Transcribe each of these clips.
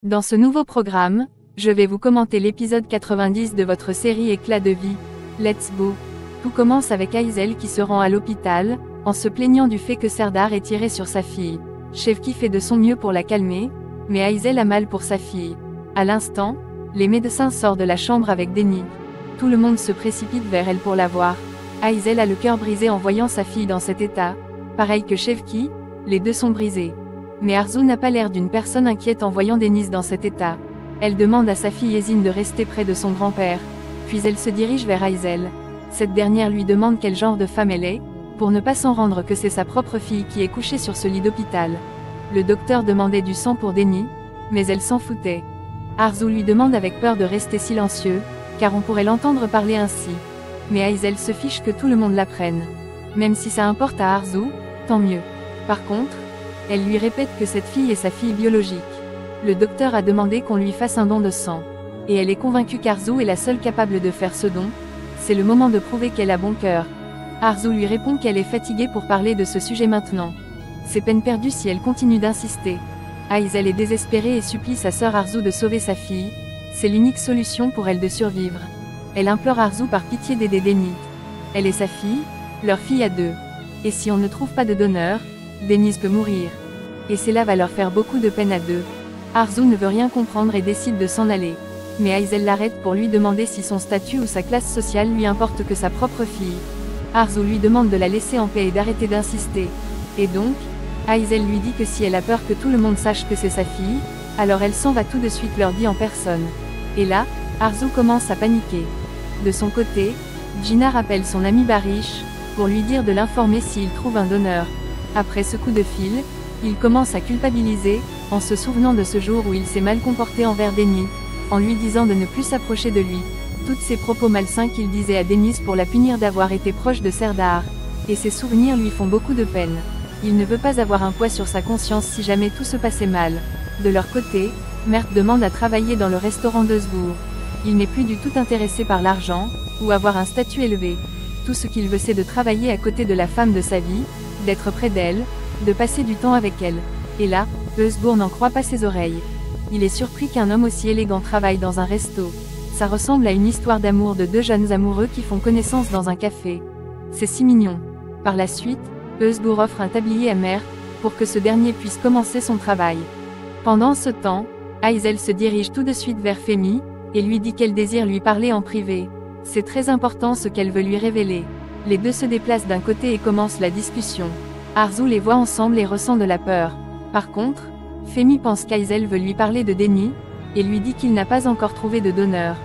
Dans ce nouveau programme, je vais vous commenter l'épisode 90 de votre série Éclat de vie, Let's Go. Tout commence avec Aysel qui se rend à l'hôpital, en se plaignant du fait que Serdar est tiré sur sa fille. Şevki fait de son mieux pour la calmer, mais Aysel a mal pour sa fille. À l'instant, les médecins sortent de la chambre avec Deni. Tout le monde se précipite vers elle pour la voir. Aysel a le cœur brisé en voyant sa fille dans cet état. Pareil que Şevki, les deux sont brisés. Mais Arzu n'a pas l'air d'une personne inquiète en voyant Deniz dans cet état. Elle demande à sa fille Esin de rester près de son grand-père. Puis elle se dirige vers Aysel. Cette dernière lui demande quel genre de femme elle est, pour ne pas s'en rendre que c'est sa propre fille qui est couchée sur ce lit d'hôpital. Le docteur demandait du sang pour Deni, mais elle s'en foutait. Arzu lui demande avec peur de rester silencieux, car on pourrait l'entendre parler ainsi. Mais Aysel se fiche que tout le monde l'apprenne. Même si ça importe à Arzu, tant mieux. Par contre, elle lui répète que cette fille est sa fille biologique. Le docteur a demandé qu'on lui fasse un don de sang. Et elle est convaincue qu'Arzu est la seule capable de faire ce don. C'est le moment de prouver qu'elle a bon cœur. Arzu lui répond qu'elle est fatiguée pour parler de ce sujet maintenant. C'est peine perdue si elle continue d'insister. Aysel est désespérée et supplie sa sœur Arzu de sauver sa fille. C'est l'unique solution pour elle de survivre. Elle implore Arzu par pitié d'aider Deni. Elle et sa fille, leur fille à deux. Et si on ne trouve pas de donneur, Deniz peut mourir. Et cela va leur faire beaucoup de peine à deux. Arzu ne veut rien comprendre et décide de s'en aller. Mais Aysel l'arrête pour lui demander si son statut ou sa classe sociale lui importe que sa propre fille. Arzu lui demande de la laisser en paix et d'arrêter d'insister. Et donc, Aysel lui dit que si elle a peur que tout le monde sache que c'est sa fille, alors elle s'en va tout de suite leur dit en personne. Et là, Arzu commence à paniquer. De son côté, Gina rappelle son ami Barish, pour lui dire de l'informer s'il trouve un donneur. Après ce coup de fil, il commence à culpabiliser, en se souvenant de ce jour où il s'est mal comporté envers Deni, en lui disant de ne plus s'approcher de lui. Toutes ces propos malsains qu'il disait à Deniz pour la punir d'avoir été proche de Serdar. Et ces souvenirs lui font beaucoup de peine. Il ne veut pas avoir un poids sur sa conscience si jamais tout se passait mal. De leur côté, Mert demande à travailler dans le restaurant d'Özgur. Il n'est plus du tout intéressé par l'argent, ou avoir un statut élevé. Tout ce qu'il veut c'est de travailler à côté de la femme de sa vie, d'être près d'elle, de passer du temps avec elle. Et là, Özgur n'en croit pas ses oreilles. Il est surpris qu'un homme aussi élégant travaille dans un resto. Ça ressemble à une histoire d'amour de deux jeunes amoureux qui font connaissance dans un café. C'est si mignon. Par la suite, Özgur offre un tablier à Mert, pour que ce dernier puisse commencer son travail. Pendant ce temps, Aysel se dirige tout de suite vers Femi, et lui dit qu'elle désire lui parler en privé. C'est très important ce qu'elle veut lui révéler. Les deux se déplacent d'un côté et commencent la discussion. Arzu les voit ensemble et ressent de la peur. Par contre, Femi pense qu'Aysel veut lui parler de Deni, et lui dit qu'il n'a pas encore trouvé de donneur.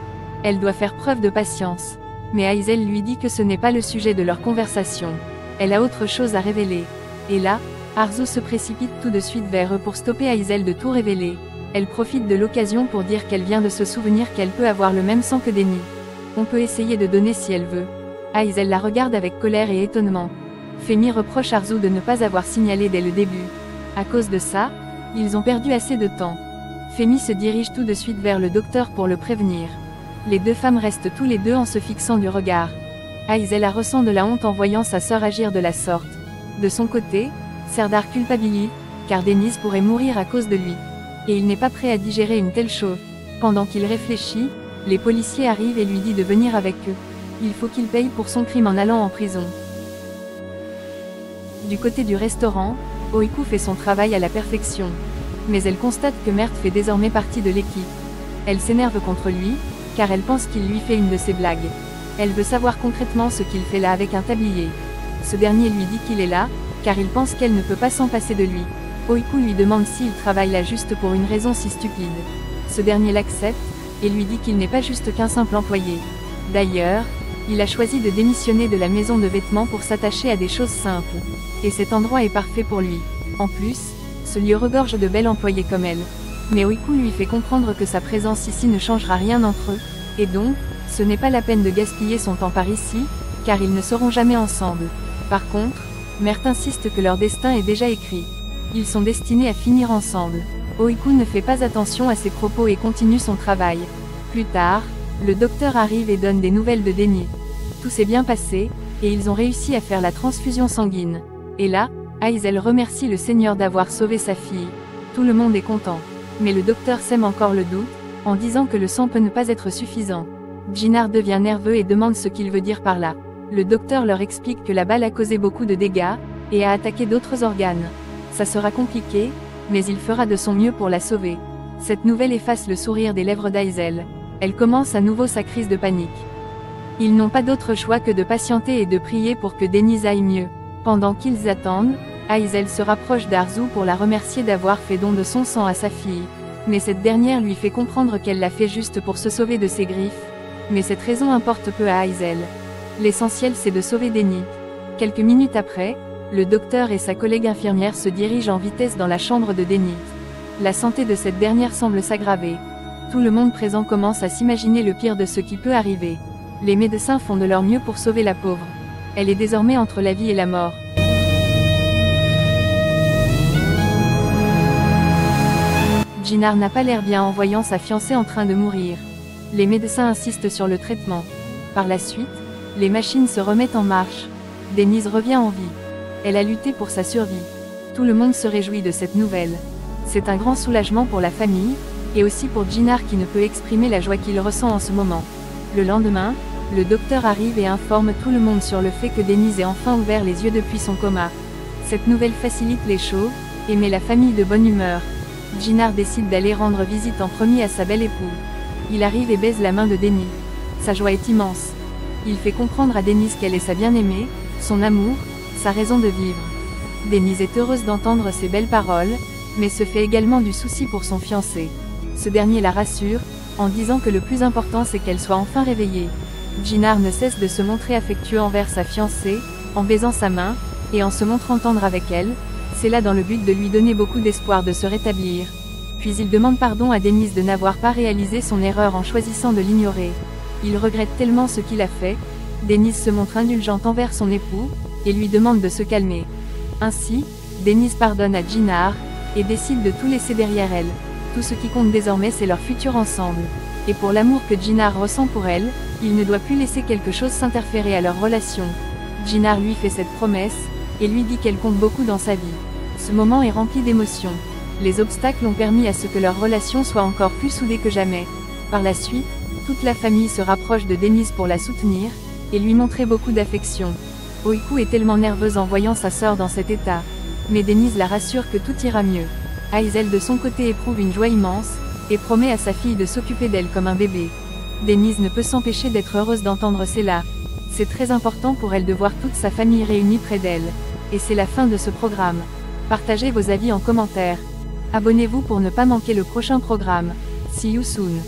Elle doit faire preuve de patience. Mais Aysel lui dit que ce n'est pas le sujet de leur conversation. Elle a autre chose à révéler. Et là, Arzu se précipite tout de suite vers eux pour stopper Aysel de tout révéler. Elle profite de l'occasion pour dire qu'elle vient de se souvenir qu'elle peut avoir le même sang que Deni. On peut essayer de donner si elle veut. Aysel la regarde avec colère et étonnement. Femi reproche Arzu de ne pas avoir signalé dès le début. À cause de ça, ils ont perdu assez de temps. Femi se dirige tout de suite vers le docteur pour le prévenir. Les deux femmes restent tous les deux en se fixant du regard. Aysel ressent de la honte en voyant sa sœur agir de la sorte. De son côté, Serdar culpabilise, car Deniz pourrait mourir à cause de lui. Et il n'est pas prêt à digérer une telle chose. Pendant qu'il réfléchit, les policiers arrivent et lui disent de venir avec eux. Il faut qu'il paye pour son crime en allant en prison. Du côté du restaurant, Oiku fait son travail à la perfection. Mais elle constate que Mert fait désormais partie de l'équipe. Elle s'énerve contre lui, car elle pense qu'il lui fait une de ses blagues. Elle veut savoir concrètement ce qu'il fait là avec un tablier. Ce dernier lui dit qu'il est là, car il pense qu'elle ne peut pas s'en passer de lui. Oiku lui demande s'il travaille là juste pour une raison si stupide. Ce dernier l'accepte, et lui dit qu'il n'est pas juste qu'un simple employé. D'ailleurs, il a choisi de démissionner de la maison de vêtements pour s'attacher à des choses simples. Et cet endroit est parfait pour lui. En plus, ce lieu regorge de belles employées comme elle. Mais Oiku lui fait comprendre que sa présence ici ne changera rien entre eux, et donc, ce n'est pas la peine de gaspiller son temps par ici, car ils ne seront jamais ensemble. Par contre, Mert insiste que leur destin est déjà écrit. Ils sont destinés à finir ensemble. Oiku ne fait pas attention à ses propos et continue son travail. Plus tard, le docteur arrive et donne des nouvelles de Deni. Tout s'est bien passé, et ils ont réussi à faire la transfusion sanguine. Et là, Aysel remercie le Seigneur d'avoir sauvé sa fille. Tout le monde est content. Mais le docteur sème encore le doute, en disant que le sang peut ne pas être suffisant. Ginard devient nerveux et demande ce qu'il veut dire par là. Le docteur leur explique que la balle a causé beaucoup de dégâts, et a attaqué d'autres organes. Ça sera compliqué, mais il fera de son mieux pour la sauver. Cette nouvelle efface le sourire des lèvres d'Aisel. Elle commence à nouveau sa crise de panique. Ils n'ont pas d'autre choix que de patienter et de prier pour que Denise aille mieux. Pendant qu'ils attendent, Aisel se rapproche d'Arzu pour la remercier d'avoir fait don de son sang à sa fille. Mais cette dernière lui fait comprendre qu'elle l'a fait juste pour se sauver de ses griffes. Mais cette raison importe peu à Aisel. L'essentiel c'est de sauver Denise. Quelques minutes après, le docteur et sa collègue infirmière se dirigent en vitesse dans la chambre de Denise. La santé de cette dernière semble s'aggraver. Tout le monde présent commence à s'imaginer le pire de ce qui peut arriver. Les médecins font de leur mieux pour sauver la pauvre. Elle est désormais entre la vie et la mort. Ginard n'a pas l'air bien en voyant sa fiancée en train de mourir. Les médecins insistent sur le traitement. Par la suite, les machines se remettent en marche. Denise revient en vie. Elle a lutté pour sa survie. Tout le monde se réjouit de cette nouvelle. C'est un grand soulagement pour la famille, et aussi pour Ginard qui ne peut exprimer la joie qu'il ressent en ce moment. Le lendemain, le docteur arrive et informe tout le monde sur le fait que Denise ait enfin ouvert les yeux depuis son coma. Cette nouvelle facilite les choses, et met la famille de bonne humeur. Ginard décide d'aller rendre visite en premier à sa belle épouse. Il arrive et baise la main de Denise. Sa joie est immense. Il fait comprendre à Denise qu'elle est sa bien-aimée, son amour, sa raison de vivre. Denise est heureuse d'entendre ces belles paroles, mais se fait également du souci pour son fiancé. Ce dernier la rassure, en disant que le plus important c'est qu'elle soit enfin réveillée. Ginard ne cesse de se montrer affectueux envers sa fiancée, en baisant sa main, et en se montrant tendre avec elle, c'est là dans le but de lui donner beaucoup d'espoir de se rétablir. Puis il demande pardon à Denise de n'avoir pas réalisé son erreur en choisissant de l'ignorer. Il regrette tellement ce qu'il a fait. Denise se montre indulgente envers son époux, et lui demande de se calmer. Ainsi, Denise pardonne à Ginard, et décide de tout laisser derrière elle. Tout ce qui compte désormais c'est leur futur ensemble. Et pour l'amour que Ginard ressent pour elle, il ne doit plus laisser quelque chose s'interférer à leur relation. Ginard lui fait cette promesse, et lui dit qu'elle compte beaucoup dans sa vie. Ce moment est rempli d'émotions. Les obstacles ont permis à ce que leur relation soit encore plus soudée que jamais. Par la suite, toute la famille se rapproche de Denise pour la soutenir, et lui montrer beaucoup d'affection. Oiku est tellement nerveuse en voyant sa sœur dans cet état. Mais Denise la rassure que tout ira mieux. Aisel de son côté éprouve une joie immense, et promet à sa fille de s'occuper d'elle comme un bébé. Denise ne peut s'empêcher d'être heureuse d'entendre cela. C'est très important pour elle de voir toute sa famille réunie près d'elle. Et c'est la fin de ce programme. Partagez vos avis en commentaire. Abonnez-vous pour ne pas manquer le prochain programme. See you soon.